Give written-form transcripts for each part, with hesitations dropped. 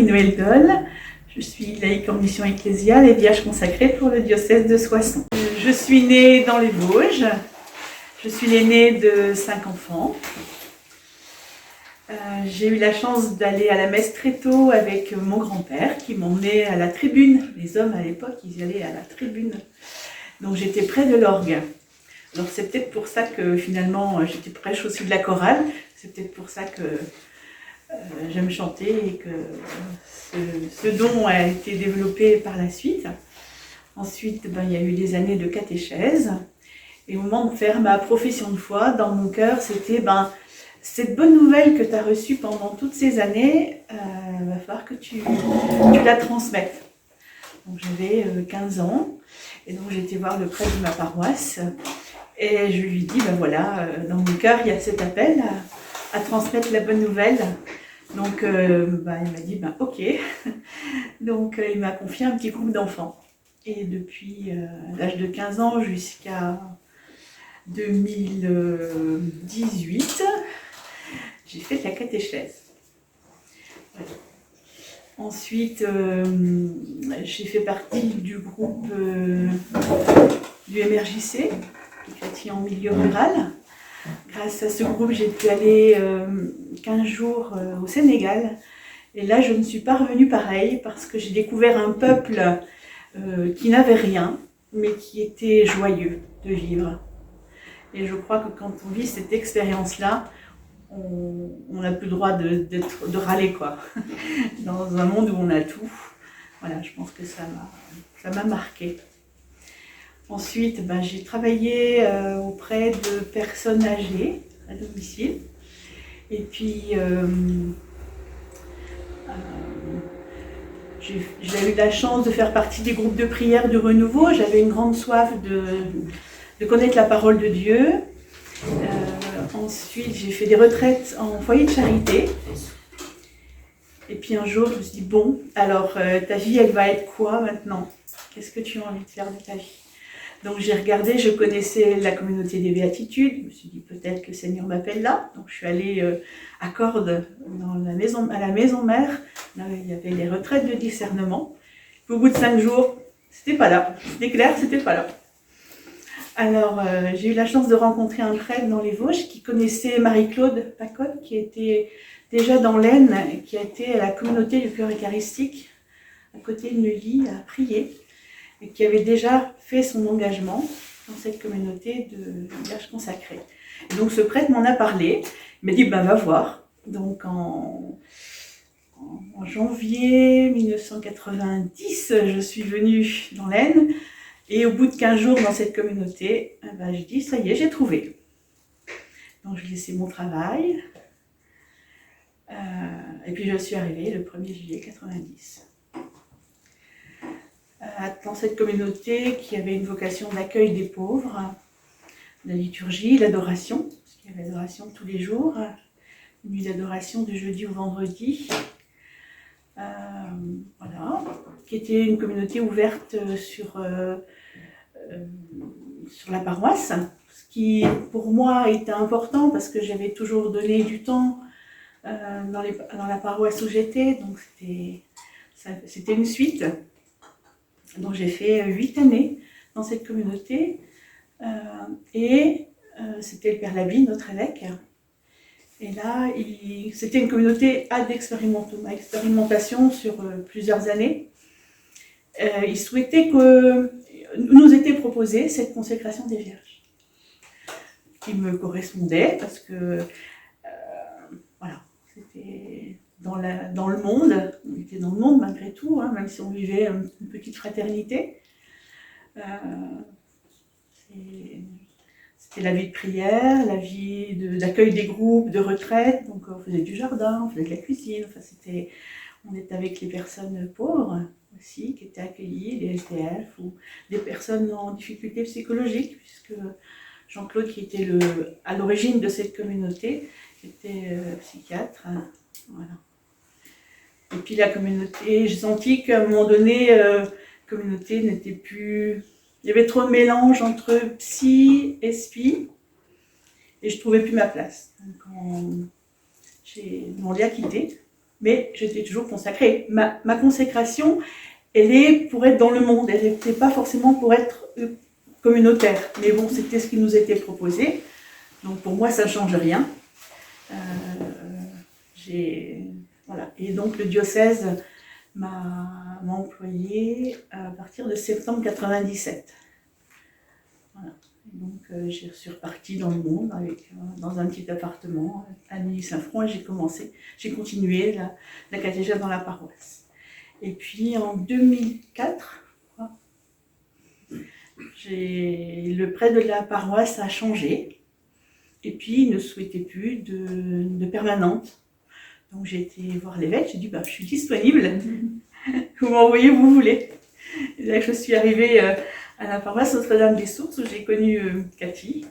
Marie-Noëlle Doll. Je suis laïque en mission ecclésiale et vierge consacrée pour le diocèse de Soissons. Je suis née dans les Vosges. Je suis l'aînée de 5 enfants. J'ai eu la chance d'aller à la messe très tôt avec mon grand-père qui m'emmenait à la tribune. Les hommes à l'époque, ils y allaient à la tribune. Donc j'étais près de l'orgue. Alors c'est peut-être pour ça que finalement j'étais prêche aussi de la chorale. C'est peut-être pour ça que j'aime chanter et que ce don a été développé par la suite. Ensuite, il y a eu des années de catéchèse. Et au moment de faire ma profession de foi, dans mon cœur, c'était cette bonne nouvelle que tu as reçue pendant toutes ces années, va falloir que tu la transmettes. Donc j'avais 15 ans et donc j'ai été voir le prêtre de ma paroisse et je lui dis, voilà, dans mon cœur, il y a cet appel à transmettre la bonne nouvelle. Donc il m'a dit, ok. Donc il m'a confié un petit groupe d'enfants. Et depuis l'âge de 15 ans jusqu'à 2018, j'ai fait de la catéchèse. Ouais. Ensuite, j'ai fait partie du groupe du MRJC, qui est chrétien en milieu rural. Grâce à ce groupe, j'ai pu aller 15 jours au Sénégal. Et là, je ne suis pas revenue pareil parce que j'ai découvert un peuple qui n'avait rien, mais qui était joyeux de vivre. Et je crois que quand on vit cette expérience-là, on n'a plus le droit de râler, quoi. Dans un monde où on a tout. Voilà, je pense que ça m'a marqué. Ensuite, j'ai travaillé auprès de personnes âgées à domicile. Et puis, j'ai eu la chance de faire partie des groupes de prière du renouveau. J'avais une grande soif de connaître la parole de Dieu. Ensuite, j'ai fait des retraites en foyer de charité. Et puis un jour, je me suis dit, alors ta vie, elle va être quoi maintenant? Qu'est-ce que tu as envie de faire de ta vie? Donc j'ai regardé, je connaissais la communauté des béatitudes. Je me suis dit, peut-être que le Seigneur m'appelle là. Donc je suis allée à Cordes, à la maison mère. Là, il y avait les retraites de discernement. Puis, au bout de 5 jours, c'était pas là. C'était clair, c'était pas là. Alors, j'ai eu la chance de rencontrer un prêtre dans les Vosges qui connaissait Marie-Claude Pacotte, qui était déjà dans l'Aisne, qui a été à la communauté du cœur eucharistique, à côté de Neuilly, à prier, et qui avait déjà fait son engagement dans cette communauté de vierge consacrée. Et donc, ce prêtre m'en a parlé, il m'a dit, va voir. Donc, en janvier 1990, je suis venue dans l'Aisne. Et au bout de 15 jours dans cette communauté, je dis, ça y est, j'ai trouvé. Donc j'ai laissé mon travail. Et puis je suis arrivée le 1er juillet 90. Dans cette communauté qui avait une vocation d'accueil des pauvres, la liturgie, l'adoration, parce qu'il y avait l'adoration tous les jours, une nuit d'adoration du jeudi au vendredi. Voilà, qui était une communauté ouverte sur la paroisse, ce qui pour moi était important parce que j'avais toujours donné du temps dans la paroisse où j'étais, donc c'était une suite. Donc j'ai fait 8 années dans cette communauté et c'était le Père Laby, notre évêque. Et là, c'était une communauté d'expérimentation sur plusieurs années. Il souhaitait que nous était proposée cette consécration des Vierges, qui me correspondait parce que c'était dans le monde, on était dans le monde malgré tout, même si on vivait une petite fraternité. C'était la vie de prière, la vie d'accueil des groupes, de retraite, donc on faisait du jardin, on faisait de la cuisine, on était avec les personnes pauvres aussi, qui étaient accueillies, les SDF ou des personnes en difficulté psychologique, puisque Jean-Claude, qui était à l'origine de cette communauté, était psychiatre. Voilà. Et puis la communauté, j'ai senti qu'à un moment donné, la communauté n'était plus... Il y avait trop de mélange entre psy et spi, et je ne trouvais plus ma place. Donc j'ai demandé à quitter. mais j'étais toujours consacrée. Ma consécration, elle est pour être dans le monde, elle n'était pas forcément pour être communautaire. Mais bon, c'était ce qui nous était proposé. Donc pour moi, ça ne change rien. Voilà. Et donc le diocèse m'a employée à partir de septembre 97. Voilà. Et donc je suis repartie dans le monde dans un petit appartement à Neuilly-Saint-Front et j'ai continué la catéchèse dans la paroisse. Et puis en 2004, le prêtre de la paroisse a changé. Et puis, il ne souhaitait plus de permanente. Donc, j'ai été voir l'évêque, j'ai dit, je suis disponible, vous m'envoyez où vous voulez. Et là, je suis arrivée à la paroisse Notre-Dame-des-Sources, où j'ai connu Cathy,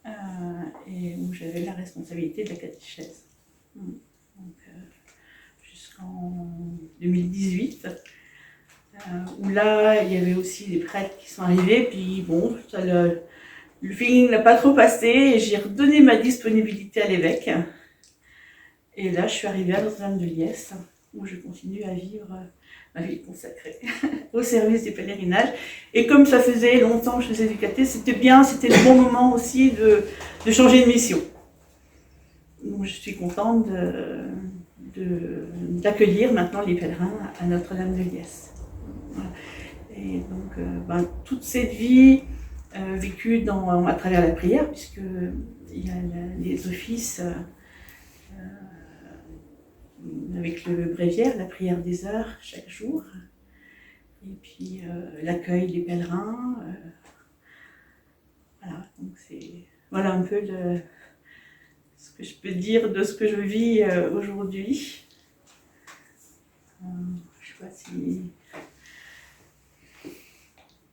et où j'avais la responsabilité de la catéchèse. Donc, jusqu'en 2018, où là, il y avait aussi des prêtres qui sont arrivés, puis bon, le feeling n'a pas trop passé et j'ai redonné ma disponibilité à l'évêque. Et là, je suis arrivée à Notre-Dame de Liesse, où je continue à vivre ma vie consacrée au service du pèlerinage. Et comme ça faisait longtemps que je faisais du caté, c'était bien, c'était le bon moment aussi de changer de mission. Donc je suis contente d'accueillir maintenant les pèlerins à Notre-Dame de Liesse. Voilà. Et donc, toute cette vie vécue à travers la prière, puisqu'il y a les offices avec le bréviaire, la prière des heures chaque jour, et puis l'accueil des pèlerins. Voilà, donc voilà un peu ce que je peux dire de ce que je vis aujourd'hui. Je ne sais pas si